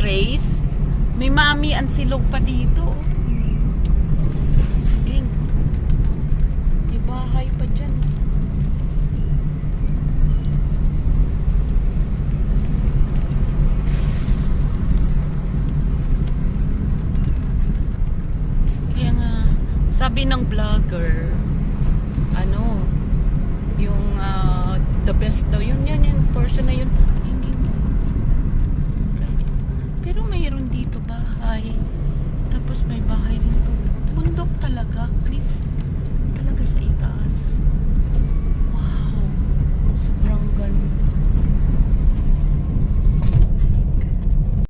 Grace. May mami ang silog pa dito. Ging. May bahay pa dyan. Kaya nga, sabi ng vlogger, ano, yung the best daw yun, yan yung person na yun. Pero mayroon dito bahay, tapos may bahay rin to, bundok talaga, cliff.